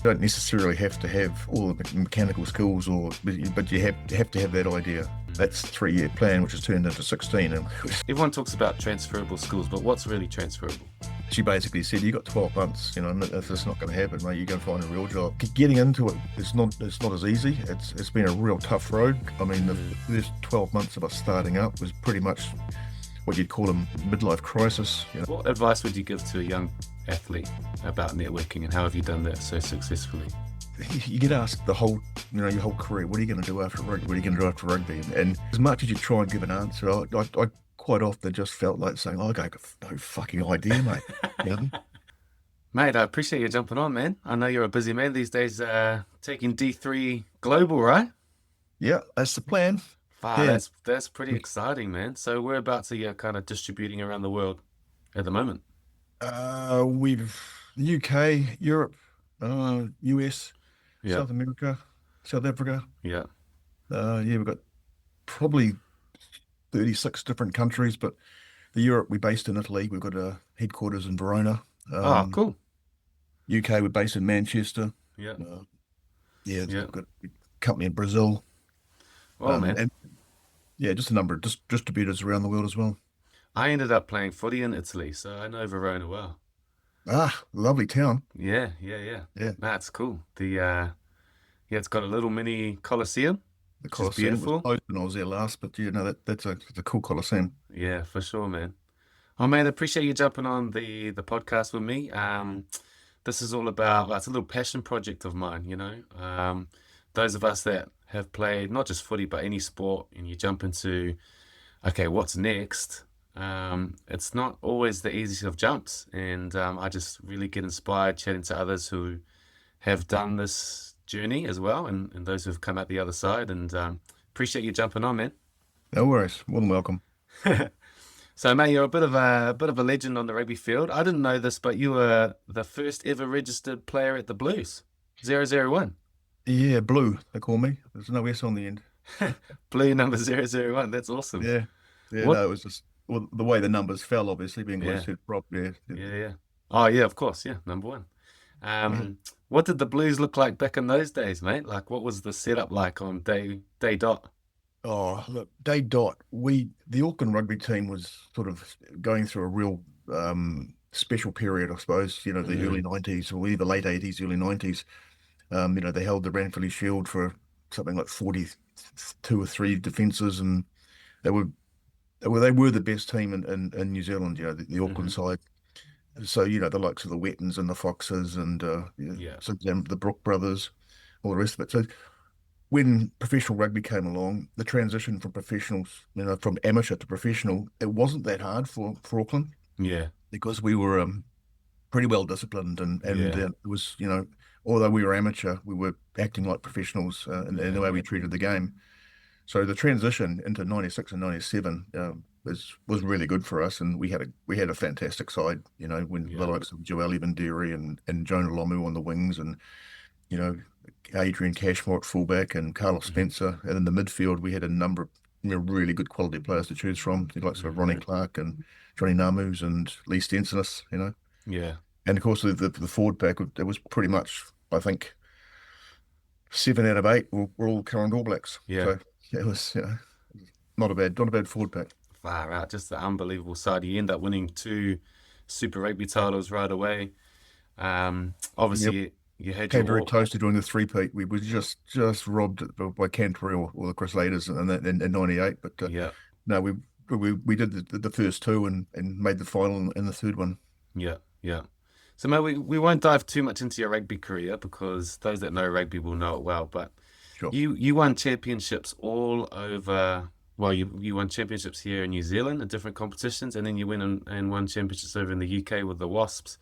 don't necessarily have to have all the mechanical skills, but you have to have that idea. That's 3-year plan, which has turned into 16. And Everyone talks about transferable skills, but what's really transferable? she basically said, "You got 12 months. And if it's not going to happen, mate, you're going to find a real job." Getting into it, it's not as easy. It's been a real tough road. I mean, the first 12 months of us starting up was pretty much what you'd call a midlife crisis. What advice would you give to a young athlete about networking, and how have you done that so successfully? You get asked your whole career, what are you going to do after rugby? What are you going to do after rugby? And as much as you try and give an answer, I quite often just felt like saying, I got no fucking idea, mate. Mate, I appreciate you jumping on, man. I know you're a busy man these days, taking D3 global, right? Yeah, that's the plan. Wow, Yeah. that's pretty exciting, man. So whereabouts are you kind of distributing around the world at the moment? We've UK, Europe, US, Yeah, South America, South Africa. yeah. We've got probably 36 different countries, but the Europe, we're based in Italy. We've got a headquarters in Verona. Oh, cool. UK, we're based in Manchester. Yeah, Uh, yeah. we've got a company in Brazil. Well, man, And yeah, just a number of distributors around the world as well. I ended up playing footy in Italy, so I know Verona well. Ah, lovely town. Yeah, yeah, yeah. Yeah, That's cool. Yeah, it's got a little mini Colosseum, the which is Colosseum was beautiful. closed when I was there last, but that's a cool Colosseum. Yeah, for sure, man. Oh man, I appreciate you jumping on the podcast with me. This is all about, well, it's a little passion project of mine, those of us that have played not just footy but any sport, and you jump into, okay, what's next? It's not always the easiest of jumps, and I just really get inspired chatting to others who have done this journey as well, and those who've come out the other side. And appreciate you jumping on, man. No worries. More than welcome. So, mate, you're a bit of a legend on the rugby field. I didn't know this, but you were the first ever registered player at the Blues, 001. Yeah, blue, they call me. There's no S on the end. Blue number 001. That's awesome. Yeah. Yeah, What? no, it was just the way the numbers fell, obviously, being Yeah, listed prop. Yeah. yeah, yeah. Oh, yeah, of course. Yeah, number one. Yeah. What did the Blues look like back in those days, mate? Like, what was the setup like on day dot? Oh, look, day dot. The Auckland rugby team was sort of going through a real special period, I suppose. The Mm, early 90s or either late 80s, early 90s. They held the Ranfurly Shield for something like 42 or three defences, and they were they were the best team in New Zealand. The Auckland hmm. side. So the likes of the Wettons and the Foxes and Yeah. some of them, the Brook brothers, all the rest of it. So when professional rugby came along, the transition from professionals, from amateur to professional, it wasn't that hard for Auckland Yeah. because we were pretty well disciplined and Yeah. it was although we were amateur, we were acting like professionals in Yeah. the way we Yeah. treated the game. So the transition into '96 and '97 was really good for us, and we had a fantastic side. When the Yeah. likes of Joel Banderi and Jonah Lomu on the wings, and you know Adrian Cashmore at fullback, and Carlos Hmm. Spencer, and in the midfield we had a number of really good quality players to choose from. The likes of Ronnie Hmm. Clark and Johnny Namus and Lee Stensonis. Yeah. And of course the forward pack, it was pretty much, I think, 7 out of 8 were all current All Blacks. Yeah. So yeah, it was not a bad forward pack. Far out. Just an unbelievable side. You end up winning two Super Rugby titles right away. Yep. Obviously, you had Came very your. close to doing the three-peat. We were just robbed by Canterbury or the Crusaders in '98. But Yeah. no, we did the first two and made the final in the third one. Yeah. Yeah. So, mate, we won't dive too much into your rugby career because those that know rugby will know it well. But Sure. you won championships all over. Well, you won championships here in New Zealand in different competitions, and then you went and won championships over in the UK with the Wasps.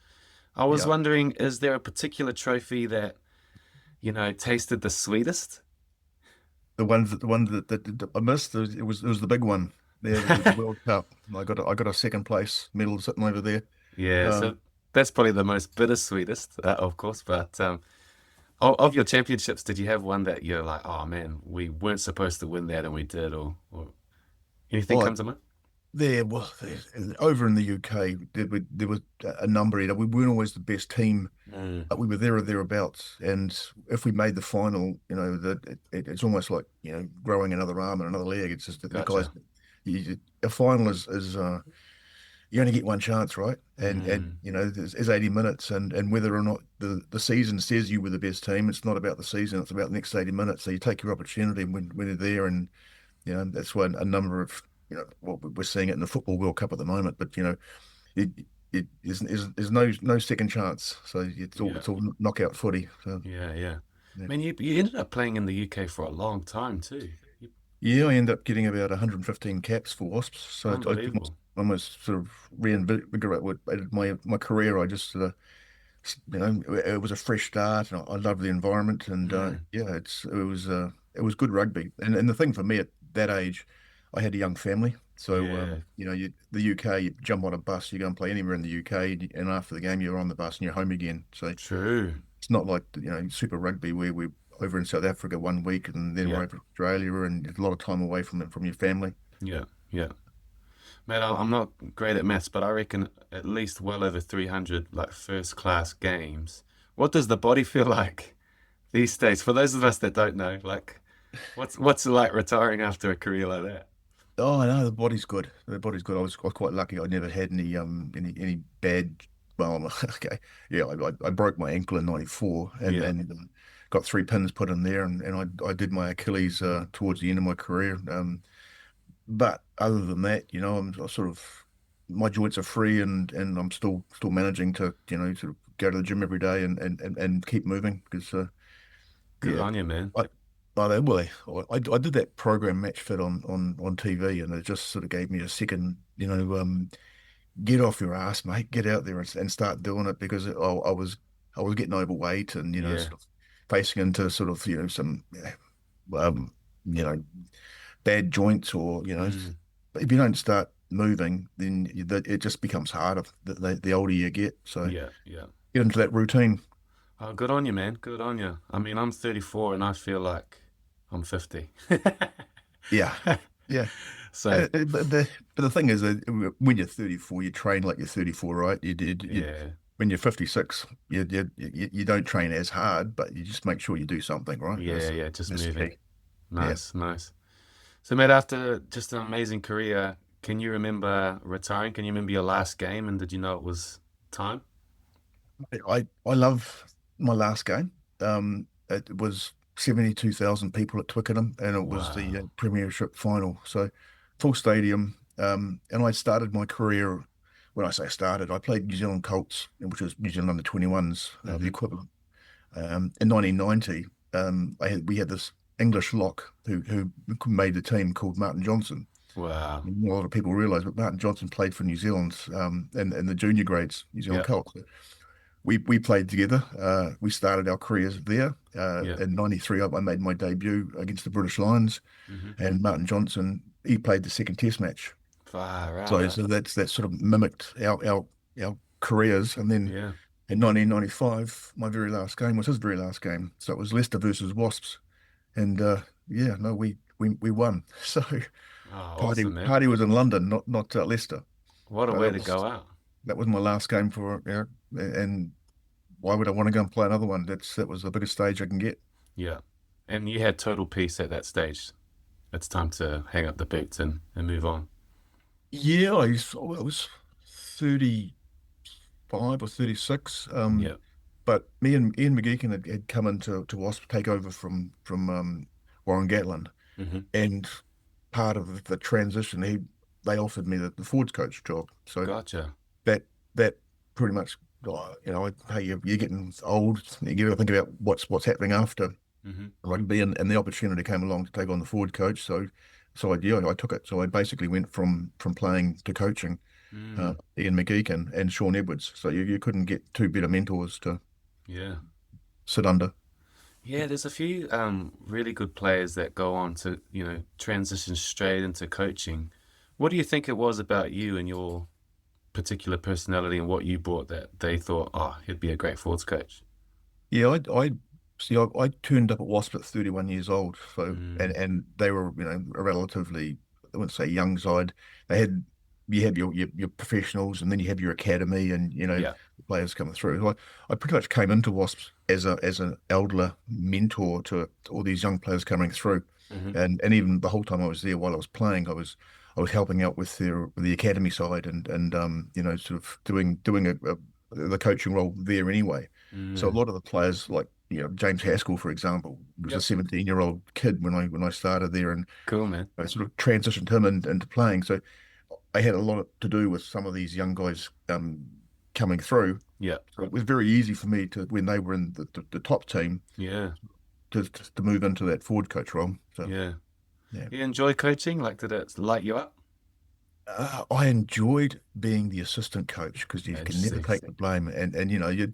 I was Yeah. wondering, is there a particular trophy that, tasted the sweetest? The one that I missed, it was the big one. There, the World Cup. I got a second place medal sitting over there. Yeah, Um, so that's probably the most bittersweetest, of course. But of your championships, did you have one that you're like, oh man, we weren't supposed to win that and we did, or anything well, comes to mind? over in the UK, there was a number. We weren't always the best team, Mm, but we were there or thereabouts. And if we made the final, it's almost like growing another arm and another leg. It's just that the guys. gotcha. A final is you only get one chance, right? And Mm, there's 80 minutes, and whether or not the season says you were the best team, it's not about the season. It's about the next 80 minutes. So you take your opportunity when you're there, and that's why a number of well, we're seeing it in the Football World Cup at the moment. But it it is no second chance. So yeah, it's all knockout footy. So yeah, yeah. yeah, Man, you ended up playing in the UK for a long time too. yeah. I end up getting about 115 caps for Wasps. So I Unbelievable. almost sort of reinvigorate my career. I just it was a fresh start, and I love the environment, and Mm, yeah, it was good rugby, and the thing for me at that age, I had a young family, so yeah, the UK, you jump on a bus, you go and play anywhere in the UK, and after the game, you're on the bus and you're home again. So true. it's not like Super Rugby where we're over in South Africa one week and then we're Yeah, over to Australia, and there's a lot of time away from your family. yeah, yeah. Man, I'm not great at maths, but I reckon at least well over 300 like first class games. What does the body feel like these days? For those of us that don't know, like what's it like retiring after a career like that? Oh no, the body's good. The body's good. I was quite lucky. I never had any bad. Well, okay, yeah. I broke my ankle in '94 Yeah. and got three pins put in there, and I did my Achilles towards the end of my career. But other than that, I sort of my joints are free, and I'm still managing to sort of go to the gym every day and keep moving because Good yeah. on you, man. I, well, I did that program Match Fit on TV, and it just sort of gave me a second, get off your ass, mate, get out there and start doing it because I was getting overweight and Yeah. sort of facing into sort of some um, you know bad joints or Mm, if you don't start moving, then it just becomes harder the older you get. So yeah, yeah. get into that routine. Oh, good on you, man. Good on you. I mean, I'm 34 and I feel like I'm 50. Yeah, yeah. So, But the thing is that when you're 34, you train like you're 34, right? yeah. When you're 56, you don't train as hard, but you just make sure you do something, right? Yeah, yeah, just That's moving. key. Yeah. Nice, nice. So, mate, after just an amazing career, can you remember retiring? Can you remember your last game? And did you know it was time? I love my last game. It was 72,000 people at Twickenham, and it was the Wow. Premiership final. So full stadium. And I started my career. When I say started, I played New Zealand Colts, which was New Zealand under 21s, the Hmm. equivalent. In 1990, we had this English lock who made the team called Martin Johnson. Wow. A lot of people realise, but Martin Johnson played for New Zealand in the junior grades, New Zealand Yeah, Colts. We played together. We started our careers there. yeah. In '93, I made my debut against the British Lions, Hmm. and Martin Johnson, he played the second Test match. Far out. So that sort of mimicked our careers. And then Yeah. in 1995, my very last game was his very last game. So it was Leicester versus Wasps, and yeah, no, we won. So Oh, party awesome, man. party was in London, not Leicester. What a But way to go out. that was my last game for and why would I want to go and play another one? That was the biggest stage I can get. Yeah. And you had total peace at that stage. It's time to hang up the boots and move on. Yeah, I was 35 or 36. Yeah. But me and Ian McGeechan had come into to Wasp take over from Warren Gatland, Hmm. and part of the transition, they offered me the forwards coach job. So Gotcha. that pretty much, hey, you're getting old. You got to think about what's happening after Hmm. rugby, and the opportunity came along to take on the forward coach. So I took it. So I basically went from playing to coaching Mm. Ian McGeechan and Sean Edwards. So you couldn't get two better mentors to Yeah. sit under. Yeah, there's a few really good players that go on to, transition straight into coaching. What do you think it was about you and your particular personality and what you brought that they thought, oh, he'd be a great forwards coach? Yeah, I see. I turned up at Wasp at 31 years old. So Mm. and they were a relatively, I wouldn't say young side. They had you have your professionals, and then you have your academy, and Yeah. players coming through. I pretty much came into Wasps as an elder mentor to all these young players coming through, Hmm. and even the whole time I was there while I was playing, I was helping out with the academy side, and sort of doing the coaching role there anyway. So a Mm. lot of the players, like James Haskell, for example, was a Yep. 17-year-old kid when I started there, and Cool, man. I sort of transitioned him into playing. So I had a lot to do with some of these young guys coming through. Yeah. So it was very easy for me to, when they were in the top team, Yeah. to move into that forward coach role. So Yeah. yeah, You enjoy coaching? Like, did it light you up? I enjoyed being the assistant coach because you can never Interesting. take the blame, and you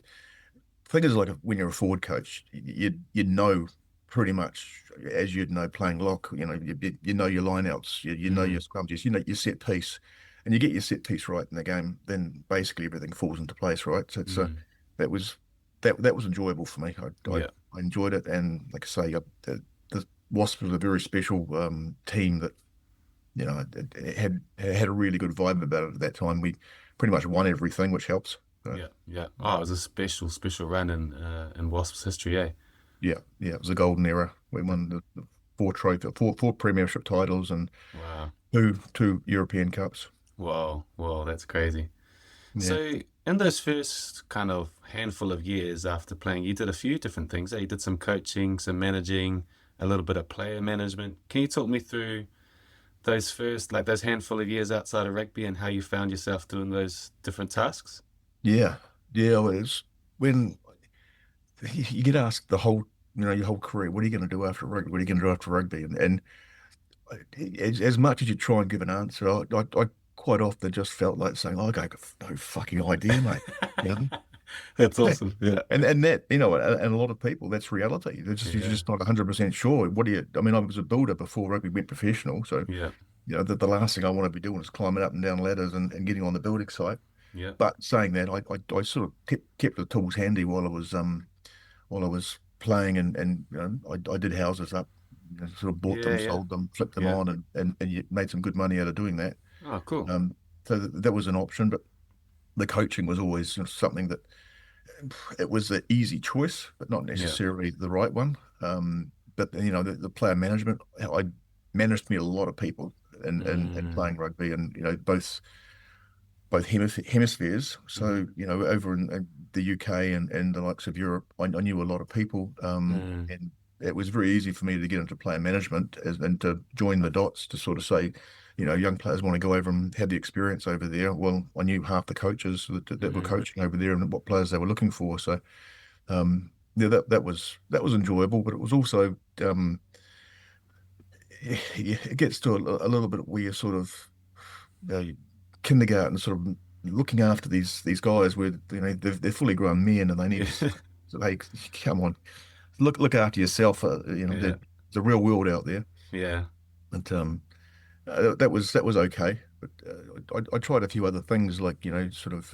thing is, like, when you're a forward coach, you know pretty much as you'd know playing lock. You know your lineouts, you know your Mm. scrums, you know your set piece, and you get your set piece right in the game, then basically everything falls into place, right? So Mm. that was that was enjoyable for me. Yeah. I enjoyed it, and like I say, the Wasps was a very special team that it had a really good vibe about it at that time. We pretty much won everything, which helps. So. Yeah. Yeah. Oh, it was a special, special run in Wasps history, eh? Yeah, it was a golden era. We won the four premiership titles and Wow. two European Cups. Whoa. Whoa, that's crazy. Yeah, So, in those first kind of handful of years after playing, you did a few different things. Eh? You did some coaching, some managing, a little bit of player management. Can you talk me through those first, like those handful of years outside of rugby and how you found yourself doing those different tasks? yeah, yeah. Well, it's when you get asked your whole career, what are you going to do after rugby? What are you going to do after rugby? And as much as you try and give an answer, I quite often just felt like saying, I got no fucking idea, mate. You know? That's awesome. Yeah. And that, and a lot of people, that's reality. You're Yeah. just not 100% sure. I mean, I was a builder before rugby went professional. So, Yeah. the last thing I want to be doing is climbing up and down ladders and getting on the building site. Yeah. But saying that, I sort of kept the tools handy while I was playing, and I did houses up, sort of bought Yeah. them, Yeah. sold them, flipped them Yeah. on, and you made some good money out of doing that. Oh, cool. So that was an option, but the coaching was always something that it was an easy choice, but not Yeah. necessarily the right one. But the player management, I managed to meet a lot of people and Mm. playing rugby, and both hemispheres. Hmm. So over in the UK and the likes of Europe, I knew a lot of people, Mm. and it was very easy for me to get into player management and to join the dots to sort of say, young players want to go over and have the experience over there. Well, I knew half the coaches that were Mm. coaching over there and what players they were looking for. So yeah, that was enjoyable, but it was also it gets to a little bit where you're sort of kindergarten, sort of looking after these guys where they're fully grown men, and they need Yeah. to say, hey, come on, look after yourself. Yeah. There's a real world out there. Yeah. And that was okay. But I tried a few other things, like sort of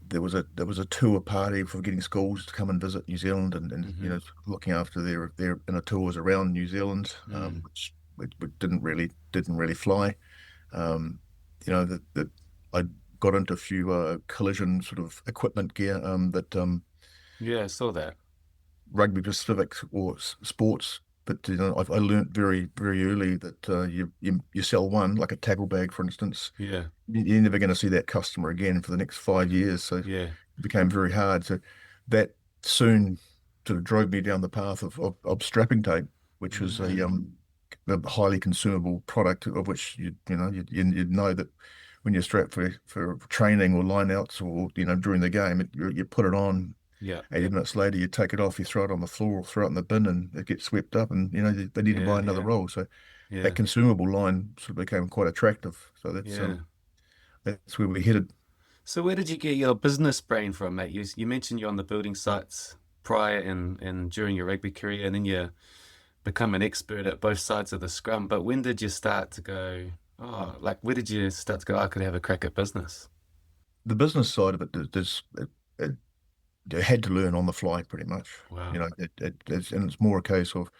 there was a tour party for getting schools to come and visit New Zealand, and Hmm. looking after their inner tours around New Zealand, Mm. which didn't really fly. That I got into a few collision sort of equipment gear that Yeah, I saw that. rugby specific or sports. But I learned very very early that you sell one, like a tackle bag, for instance, Yeah. you're never going to see that customer again for the next 5 years. So it Yeah. became very hard. So that soon sort of drove me down the path of strapping tape, which was Mm. a highly consumable product, of which you'd know that when you're strapped for training or lineouts, or during the game, you put it on. Yeah. 80 minutes later, you take it off, you throw it on the floor, or throw it in the bin, and it gets swept up, and they need to buy Yeah. another Yeah. roll. So that Yeah. consumable line sort of became quite attractive. So Yeah. that's where we headed. So where did you get your business brain from, mate? You mentioned you're on the building sites prior and during your rugby career, and then you become an expert at both sides of the scrum. But when did you start to go, oh, like where did you start to go, I could have a crack at business? The business side of it, it, you had to learn on the fly pretty much. Wow. And it's more a case of,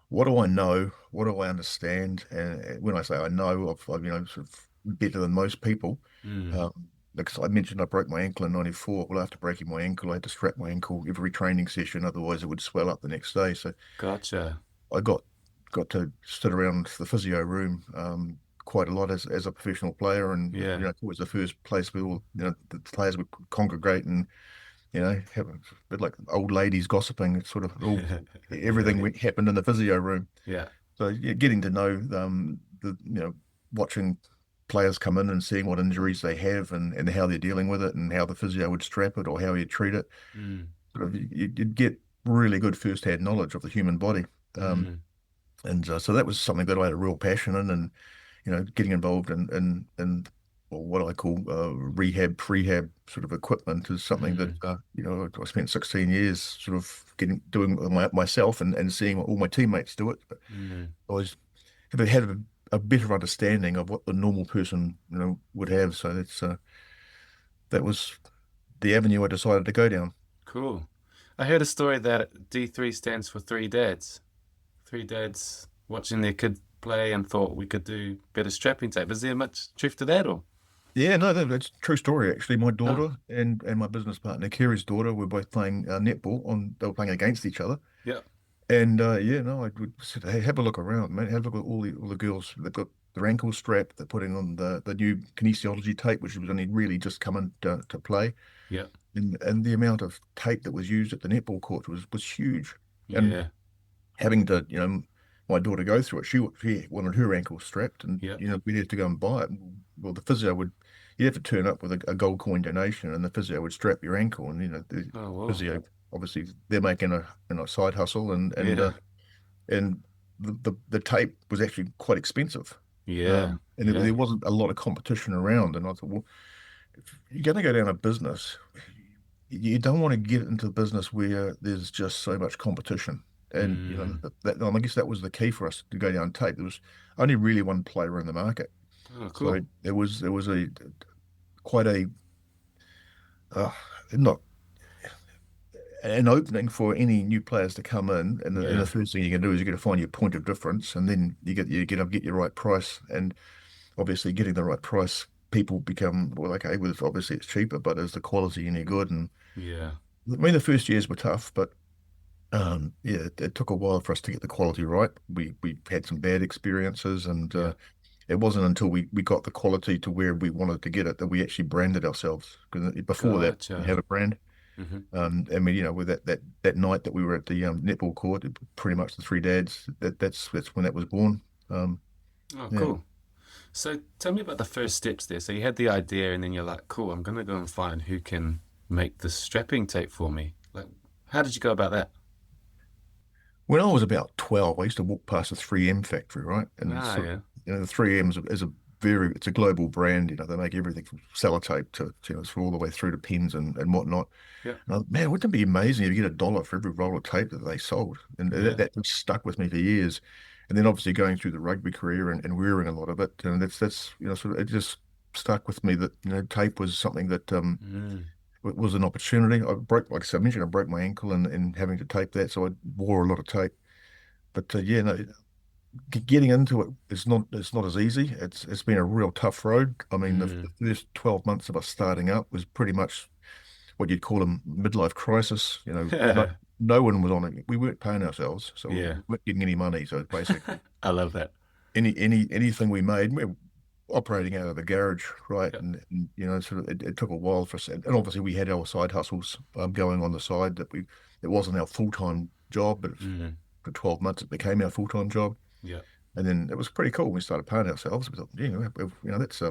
what do I know? What do I understand? And when I say I know, I've sort of better than most people. Mm. Um, because I mentioned I broke my ankle in '94. Well, after breaking my ankle, I had to strap my ankle every training session, otherwise it would swell up the next day. So Gotcha. I got to sit around the physio room quite a lot as a professional player, and Yeah. it was the first place where all the players would congregate and have a bit like old ladies gossiping. It's sort of all Yeah. everything happened in the physio room. Yeah. So yeah, getting to know watching players come in and seeing what injuries they have and how they're dealing with it and how the physio would strap it or how he'd treat it. Mm. Sort of you'd get really good first-hand knowledge of the human body. Um, Mm. and so that was something that I had a real passion in, and getting involved in well, what I call prehab sort of equipment is something that Mm. I spent 16 years sort of doing myself and seeing all my teammates do it. But Mm. I was have had a better understanding of what the normal person would have. So that was the avenue I decided to go down. Cool. I heard a story that D3 stands for three dads. Three dads watching their kid play and thought we could do better strapping tape. Is there much truth to that or? Yeah, no, that's a true story actually. My Oh, daughter and my business partner, Kerry's daughter, were both playing netball they were playing against each other. yeah. And yeah, no, I would say, hey, have a look around, man. Have a look at all the girls. They've got their ankles strapped. They're putting on the new kinesiology tape, which was only really just coming to play. Yeah. And the amount of tape that was used at the netball court was huge. And Yeah. having to, my daughter go through it, she wanted her ankles strapped, and Yeah. we had to go and buy it. Well, the physio would, you'd have to turn up with a gold coin donation, and the physio would strap your ankle, and the Oh, wow. physio obviously they're making a side hustle, Yeah. and the tape was actually quite expensive. Yeah. And Yeah. there wasn't a lot of competition around. And I thought, well, if you're going to go down a business, you don't want to get into a business where there's just so much competition. And Mm. and I guess that was the key for us to go down tape. There was only really one player in the market, Oh, so cool. there was a quite a uh, not an opening for any new players to come in, and the Yeah. first thing you can do is you got to find your point of difference, and then you get your right price, and obviously getting the right price, people become well, okay, well, obviously it's cheaper, but is the quality any good? And Yeah. I mean, the first years were tough, but yeah, it took a while for us to get the quality right. We had some bad experiences, and Yeah. it wasn't until we got the quality to where we wanted to get it that we actually branded ourselves. Because before that, we Gotcha. had a brand. Hmm. And we, with that night that we were at the netball court, pretty much the three dads. That's when that was born. Um, Oh, yeah. cool. So tell me about the first steps there. So you had the idea and then you're like, cool, I'm gonna go and find who can make the strapping tape for me. Like, how did you go about that? When I was about 12, I used to walk past the 3M factory, right? And Ah, sort of, yeah. the 3M is a it's a global brand. They make everything from sellotape to, it's all the way through to pens and whatnot. Yeah. And man, wouldn't it be amazing if you get $1 for every roll of tape that they sold? And Yeah. that stuck with me for years. And then obviously going through the rugby career and wearing a lot of it, and that's sort of, it just stuck with me that, tape was something that Mm. was an opportunity. Like I said, I mentioned, I broke my ankle and having to tape that, so I wore a lot of tape. But yeah, no, getting into it is not as easy. It's been a real tough road. I mean, the Mm. first 12 months of us starting up was pretty much what you'd call a midlife crisis. No one was on it. We weren't paying ourselves, so we Yeah. weren't getting any money. So basically, I love that. anything we made, we were operating out of the garage, right? Yeah. And sort of it took a while for us. And obviously, we had our side hustles going on the side it wasn't our full-time job, but Mm. for 12 months it became our full-time job. Yeah. And then it was pretty cool. We started paying ourselves. We thought, that's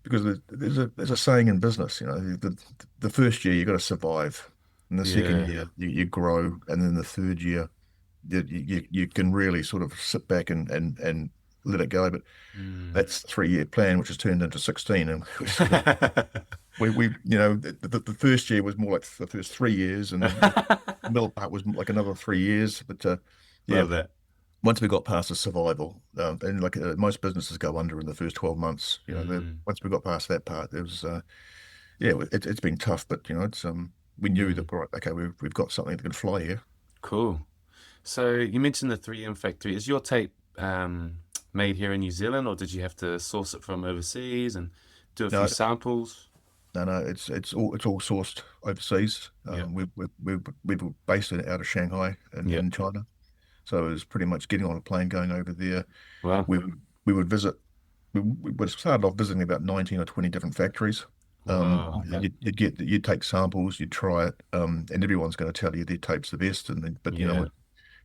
because there's a saying in business, the first year you got to survive, and the second Yeah. year you grow, and then the third year you can really sort of sit back and let it go. But Mm. that's the 3-year plan, which has turned into 16, and we sort of the first year was more like the first 3 years, and then the middle part was like another 3 years. But yeah, Love that. once we got past the survival, and like most businesses go under in the first 12 months, Mm. once we got past that part, it was, yeah, it's been tough, but we knew Mm. that, right, okay, we've got something that can fly here. Cool. So you mentioned the 3M factory. Is your tape made here in New Zealand, or did you have to source it from overseas and do a few No, samples? no, it's all sourced overseas. Yeah. We were based out of Shanghai Yeah. in China, so it was pretty much getting on a plane, going over there. Wow. We would visit. We started off visiting about 19 or 20 different factories. Wow. Yeah. You'd take samples, you'd try it, and everyone's going to tell you their tape's the best. But you know Yeah. what,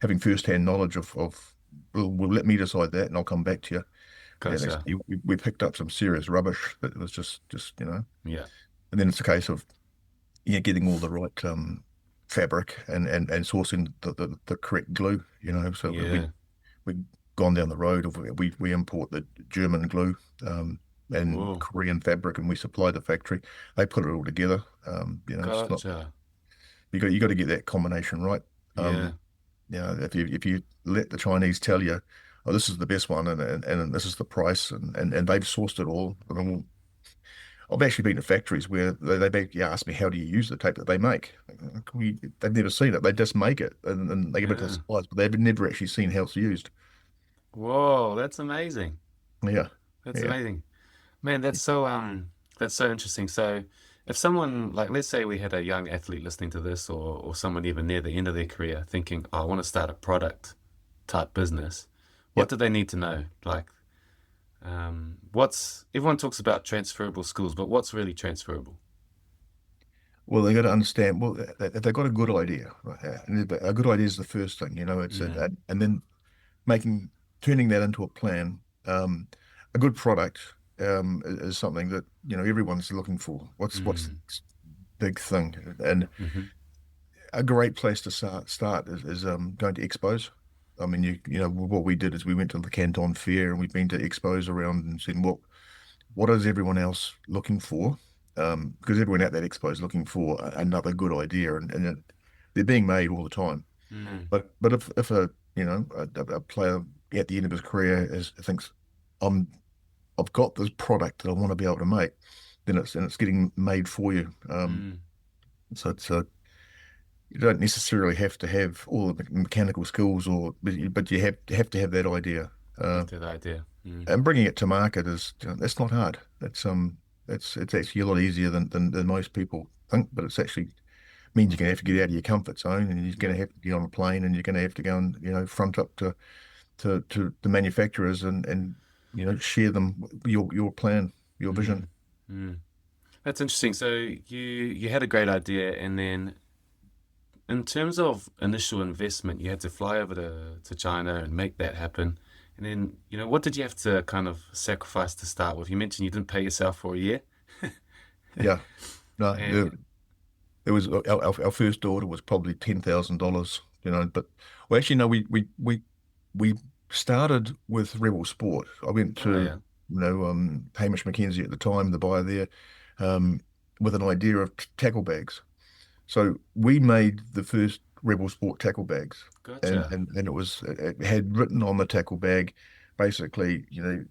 having first-hand knowledge of will let me decide that, and I'll come back to you. And Gotcha. actually, we picked up some serious rubbish that was just Yeah. and then it's a case of getting all the right fabric and sourcing the correct glue. So Yeah. we've gone down the road of we import the German glue and Whoa. Korean fabric, and we supply the factory. They put it all together. It's not Gotcha. you got to get that combination right. Yeah. If you let the Chinese tell you, oh, this is the best one, and this is the price, and they've sourced it all. I've actually been to factories where they ask me, how do you use the tape that they make? They've never seen it. They just make it, and they give it to Yeah. suppliers, but they've never actually seen how it's used. Whoa, that's amazing. Yeah, That's yeah, amazing. Man, that's so interesting. So if someone like let's say we had a young athlete listening to this or someone even near the end of their career thinking, oh, I want to start a product type business, what yep. do they need to know? Like what's everyone talks about transferable skills, but what's really transferable? Well, they got to understand. Well, if they've got a good idea, right, and a good idea is the first thing. Mm, And then making turning that into a plan. A good product is something that everyone's looking for. What's the mm, big thing? And hmm a great place to start is going to expos. I mean, what we did is we went to the Canton Fair, and we've been to expos around and seen what is everyone else looking for? Because everyone at that expo is looking for another good idea, they're being made all the time. mm, But if a player at the end of his career thinks I'm I've got this product that I want to be able to make, then it's getting made for you. mm. So you don't necessarily have to have all the mechanical skills, but you have to have that idea. Have Uh, that idea. Mm, and bringing it to market that's not hard. It's actually a lot easier than most people think, but it's actually means you're going to have to get out of your comfort zone, and you're going yeah. to have to get on a plane, and you're going to have to go and front up to the manufacturers and share them your plan, your Mm, vision. mm. That's interesting. So you had a great idea, and then in terms of initial investment, you had to fly over to China and make that happen. And then, what did you have to kind of sacrifice to start with? You mentioned you didn't pay yourself for a year. Yeah, no, And it was our first order was probably $10,000. But well, actually, no, we started with Rebel Sport. I went oh to yeah, Hamish McKenzie at the time, the buyer there, um, with an idea of tackle bags. So we made the first Rebel Sport tackle bags, gotcha. and it had written on the tackle bag, basically, you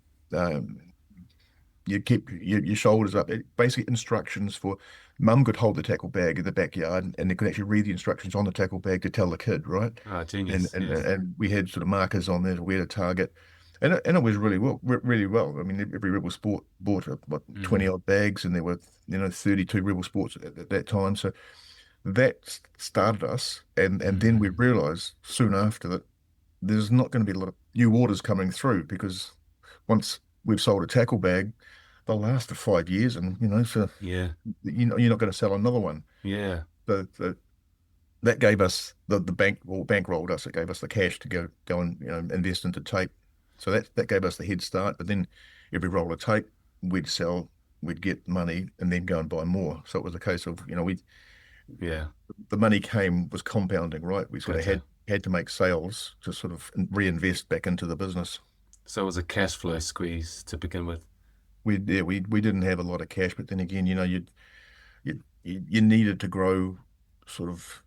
keep your shoulders up. Basically, instructions for mum could hold the tackle bag in the backyard, and they could actually read the instructions on the tackle bag to tell the kid, right? Ah, And genius. and Yeah. and we had sort of markers on there to where to target, and it was really well, really well. I mean, every Rebel Sport bought what 20 Mm, odd bags, and there were 32 Rebel Sports at that time. So that started us, and then we mm, realized soon after that there's not going to be a lot of new orders coming through, because once we've sold a tackle bag, they'll last for 5 years, and so yeah. you're not going to sell another one. Yeah. The That gave us the bankrolled us. It gave us the cash to go and invest into tape. So that gave us the head start. But then every roll of tape we'd sell, we'd get money, and then go and buy more. So it was a case of we Yeah. the money was compounding, right? We sort of Gotcha. had to make sales to sort of reinvest back into the business. So it was a cash flow squeeze to begin with. We didn't have a lot of cash, but then again, you needed to grow sort of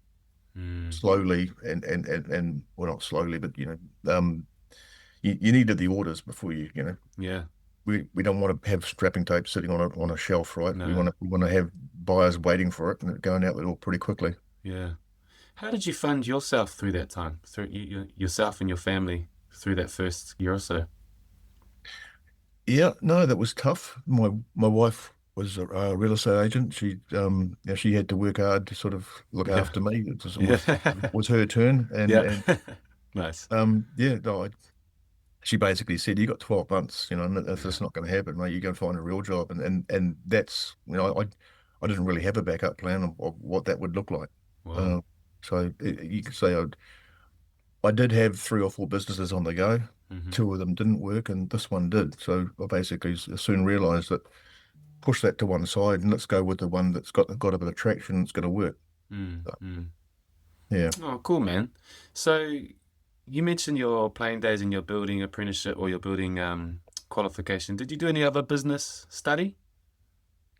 Mm, slowly, and well, not slowly, but you needed the orders before yeah. we don't want to have strapping tape sitting on a shelf, right? We No. want to have buyers waiting for it and it going out the door pretty quickly. Yeah. How did you fund yourself through that time? Through yourself and your family through that first year or so? Yeah, no, that was tough. My wife was a real estate agent. She had to work hard to sort of look Yeah. after me. Yeah. Was her turn, Yeah. and Nice. yeah, no, she basically said, "You got 12 months, and if Yeah. it's not going to happen, mate, you're going to find a real job." And that's, I didn't really have a backup plan of what that would look like. Wow. Uh, so you could say I did have three or four businesses on the go. Hmm. Two of them didn't work, and this one did. So I basically soon realised that push that to one side and let's go with the one that's got a bit of traction. It's going to work. Mm, So, mm. yeah, Oh, cool, man. So you mentioned your playing days and your building apprenticeship or your building qualification. Did you do any other business study no,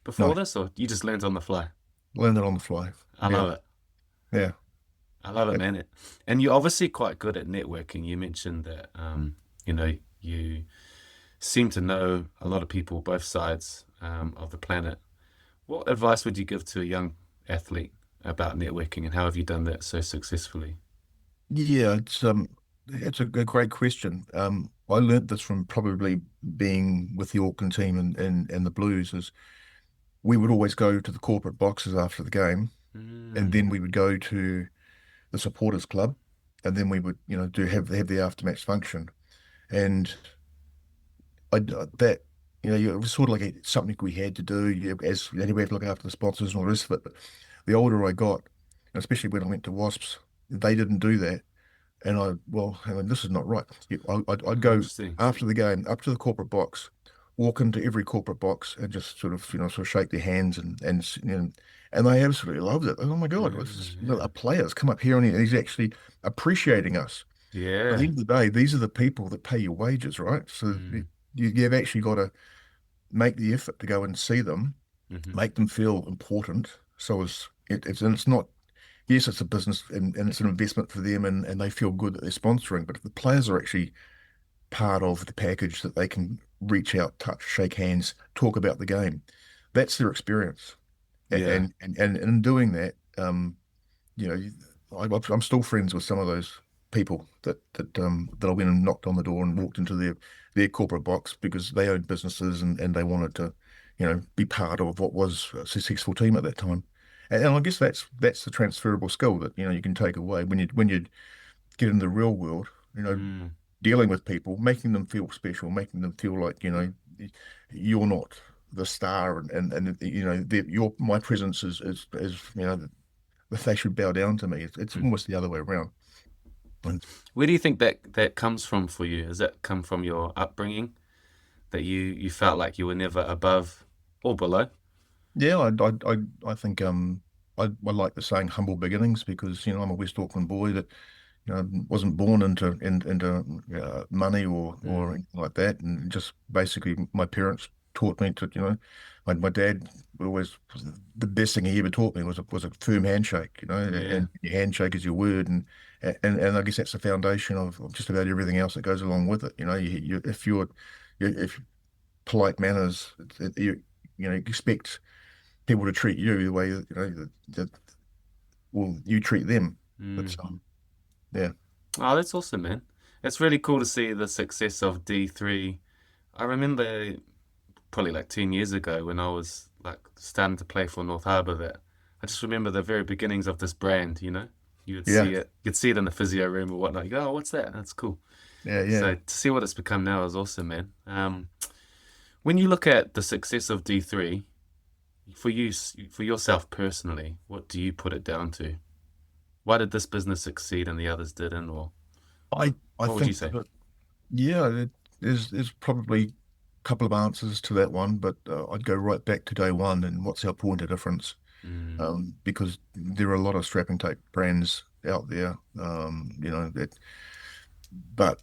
before this, or you just learned on the fly? learned it on the fly. I Yeah, love it. yeah, I love it, man. And you're obviously quite good at networking. You mentioned that, you seem to know a lot of people, both sides of the planet. What advice would you give to a young athlete about networking, and how have you done that so successfully? yeah. It's a great question. I learnt this from probably being with the Auckland team and the Blues. Is we would always go to the corporate boxes after the game, and Mm, then we would go to the supporters club, and then we would do have the after-match function. And that it was sort of like something we had to do. As we had to look after the sponsors and all the rest of it. But the older I got, especially when I went to Wasps, they didn't do that. And hang on, this is not right. Yeah, I'd go interesting. after the game up to the corporate box, walk into every corporate box, and just sort of shake their hands and they absolutely loved it. Oh my God, Yeah, this is yeah. a player's come up here and he's actually appreciating us. At the Yeah. end of the day, these are the people that pay your wages, right? So Mm, you've actually got to make the effort to go and see them, hmm. make them feel important. So it's not, yes, it's a business and it's an investment for them and they feel good that they're sponsoring, but if the players are actually part of the package that they can reach out, touch, shake hands, talk about the game, that's their experience. Yeah. And in doing that, you know, I'm still friends with some of those people that I went and knocked on the door and walked into their corporate box because they owned businesses and they wanted to, be part of what was a successful team at that time. And I guess that's the transferable skill that you can take away when you get in the real world, you know, Mm, dealing with people, making them feel special, making them feel like you're not the star and your my presence is if they should bow down to me. It's mm. almost the other way around. And Where do you think that comes from for you? Does that come from your upbringing, that you felt like you were never above or below? yeah, I think I like the saying humble beginnings because I'm a West Auckland boy that wasn't born into money or Mm, anything like that, and just basically my parents taught me to my dad always the best thing he ever taught me was a firm handshake, yeah. and your handshake is your word, and I guess that's the foundation of just about everything else that goes along with it. If polite manners, you expect people to treat you the way that well you treat them. But Mm. yeah, Oh, that's awesome, man. It's really cool to see the success of D3. I remember probably like 10 years ago when I was like starting to play for North Harbour, that I just remember the very beginnings of this brand, yeah, you'd see it in the physio room or whatnot. You go, oh, what's that? That's cool. yeah. So to see what it's become now is awesome, man. When you look at the success of D3, for you, for yourself personally, what do you put it down to? Why did this business succeed and the others didn't? Or I what would you think say? that yeah, there's probably a couple of answers to that one, but I'd go right back to day one and what's our point of difference? Mm, Because there are a lot of strapping tape brands out there, but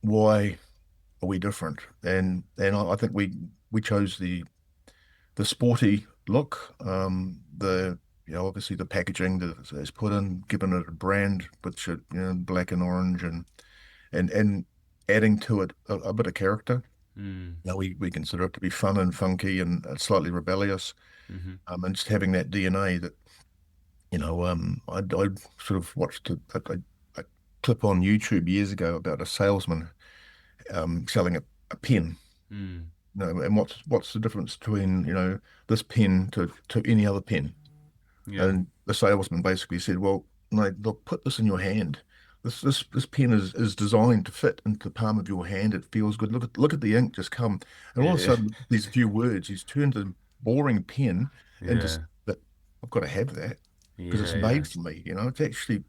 why are we different? And I think we chose the sporty look, obviously the packaging that is put in, given it a brand which black and orange and adding to it a bit of character. mm, We consider it to be fun and funky and slightly rebellious, mm-hmm, and just having that DNA that I sort of watched a clip on YouTube years ago about a salesman selling a pen, Mm. You know, and what's the difference between, this pen to any other pen? Yeah. And the salesman basically said, well, no, look, put this in your hand. This pen is designed to fit into the palm of your hand. It feels good. Look at the ink just come. And all of a Yeah. sudden, these few words, he's turned a boring pen into Yeah. that I've got to have that because it's Yeah. Yeah. made for me. It's actually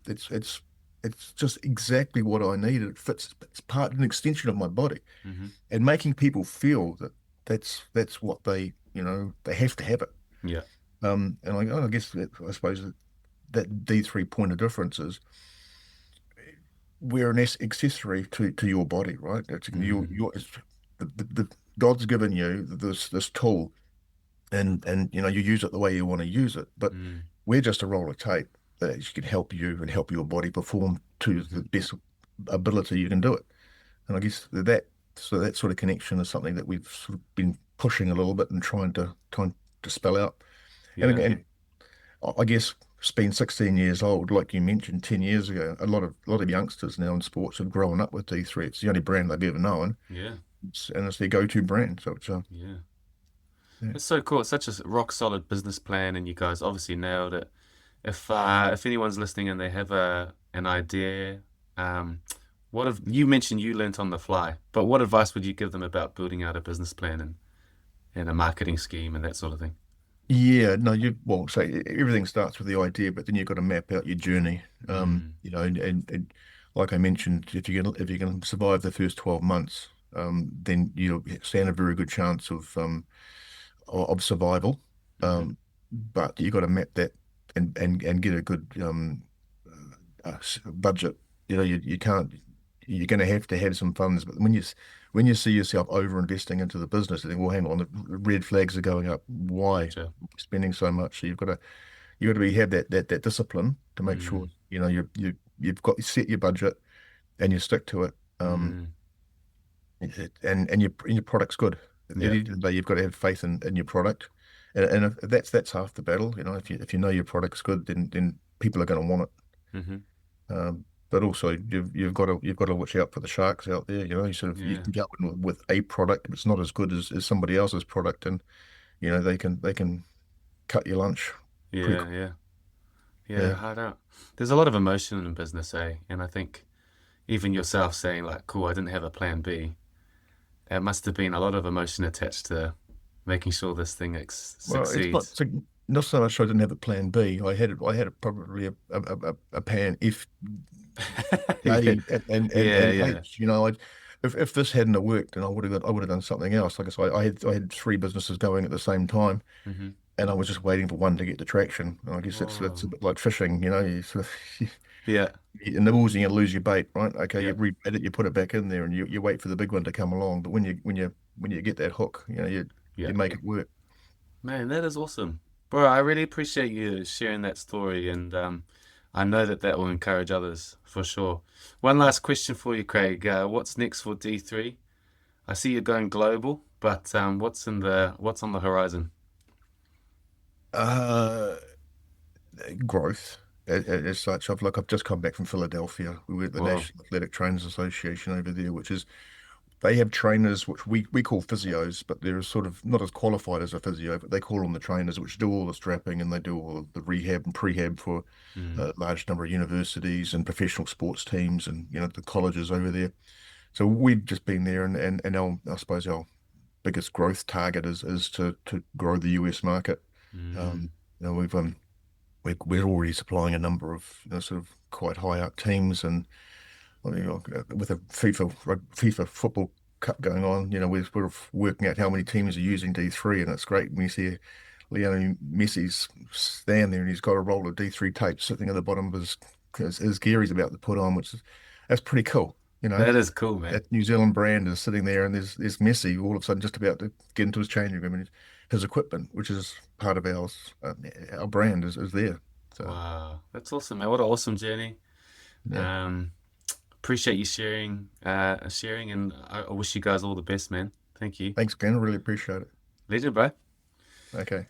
it's just exactly what I need. It fits. It's part an extension of my body, Mm-hmm. and making people feel that that's what they have to have it. Yeah. And I guess I suppose that D3 point of difference is we're an accessory to your body, right? It's Mm. it's, the God's given you this tool, and you use it the way you want to use it, but Mm. we're just a roll of tape that actually can help you and help your body perform to Mm-hmm. the best ability you can do it. And I guess that sort of connection is something that we've sort of been pushing a little bit and trying to spell out. And Yeah. again, I guess it's been 16 years old, like you mentioned, 10 years ago. A lot of youngsters now in sports have grown up with D3. It's the only brand they've ever known, Yeah. and it's their go-to brand. So Yeah. yeah. It's so cool. It's such a rock solid business plan, and you guys obviously nailed it. If anyone's listening and they have an idea, um, what have you mentioned you learnt on the fly, but what advice would you give them about building out a business plan and a marketing scheme and that sort of thing? Yeah, no, well, say everything starts with the idea, but then you've got to map out your journey. Mm. And like I mentioned, if you can survive the first 12 months, then you'll stand a very good chance of survival. Mm-hmm. But you got to map that and get a good budget. You can't. You're going to have some funds, but when you see yourself over investing into the business, you think, well, hang on, the red flags are going up. Why Gotcha. spending so much? So you've got to have that discipline to make sure Mm. you've got set your budget and you stick to it. Mm. And your product's good. At the Yeah. end of the day, you've got to have faith in your product, and if that's half the battle. If you know your product's good, then people are going to want it. Mm-hmm. But also you've got to watch out for the sharks out there. You Yeah. can go in with a product, but it's not as good as somebody else's product, and they can cut your lunch pretty Yeah. quick. Yeah. Yeah. Yeah. Hard out. There's a lot of emotion in business, eh? And I think even yourself saying like, "Cool, I didn't have a plan B." There must have been a lot of emotion attached to making sure this thing Well, it's not succeeds. so, not so much I didn't have a plan B. I had probably a plan F, Yeah. A, Yeah. and Yeah. H. If this hadn't have worked, then I would have done something else. Like I said, I had three businesses going at the same time, Mm-hmm. and I was just waiting for one to get the traction. And I guess that's a Whoa. bit like fishing. You sort of Yeah. you nibbles and you lose your bait, right? Okay, you Yeah. rebait it, you put it back in there, and you wait for the big one to come along. But when you get that hook, you Yeah. make it work. Man, that is awesome. Bro, I really appreciate you sharing that story, and I know that that will encourage others for sure. One last question for you, Craig. What's next for D3? I see you're going global, but what's on the horizon? Uh, Growth as such. I've just come back from Philadelphia. We were at the Whoa. National Athletic Trainers Association over there, which is they have trainers which we call physios, but they're sort of not as qualified as a physio, but they call them the trainers, which do all the strapping and they do all of the rehab and prehab for Mm. a large number of universities and professional sports teams and the colleges over there. So we've just been there, and I suppose our biggest growth target is to grow the US market. Mm. Um, we're already supplying a number of sort of quite high up teams, and with a FIFA football cup going on, we're working out how many teams are using D3, and it's great when you see Lionel Messi's stand there and he's got a roll of D3 tape sitting at the bottom of his gear he's about to put on, that's pretty cool. That is cool, man. That New Zealand brand is sitting there, and there's Messi all of a sudden just about to get into his changing room, and his equipment, which is part of our brand, is there. So Wow, that's awesome, man. What an awesome journey. yeah, Um, Appreciate you sharing, and I wish you guys all the best, man. Thank you. thanks, Ken. I really appreciate it. Legend, bro. Okay.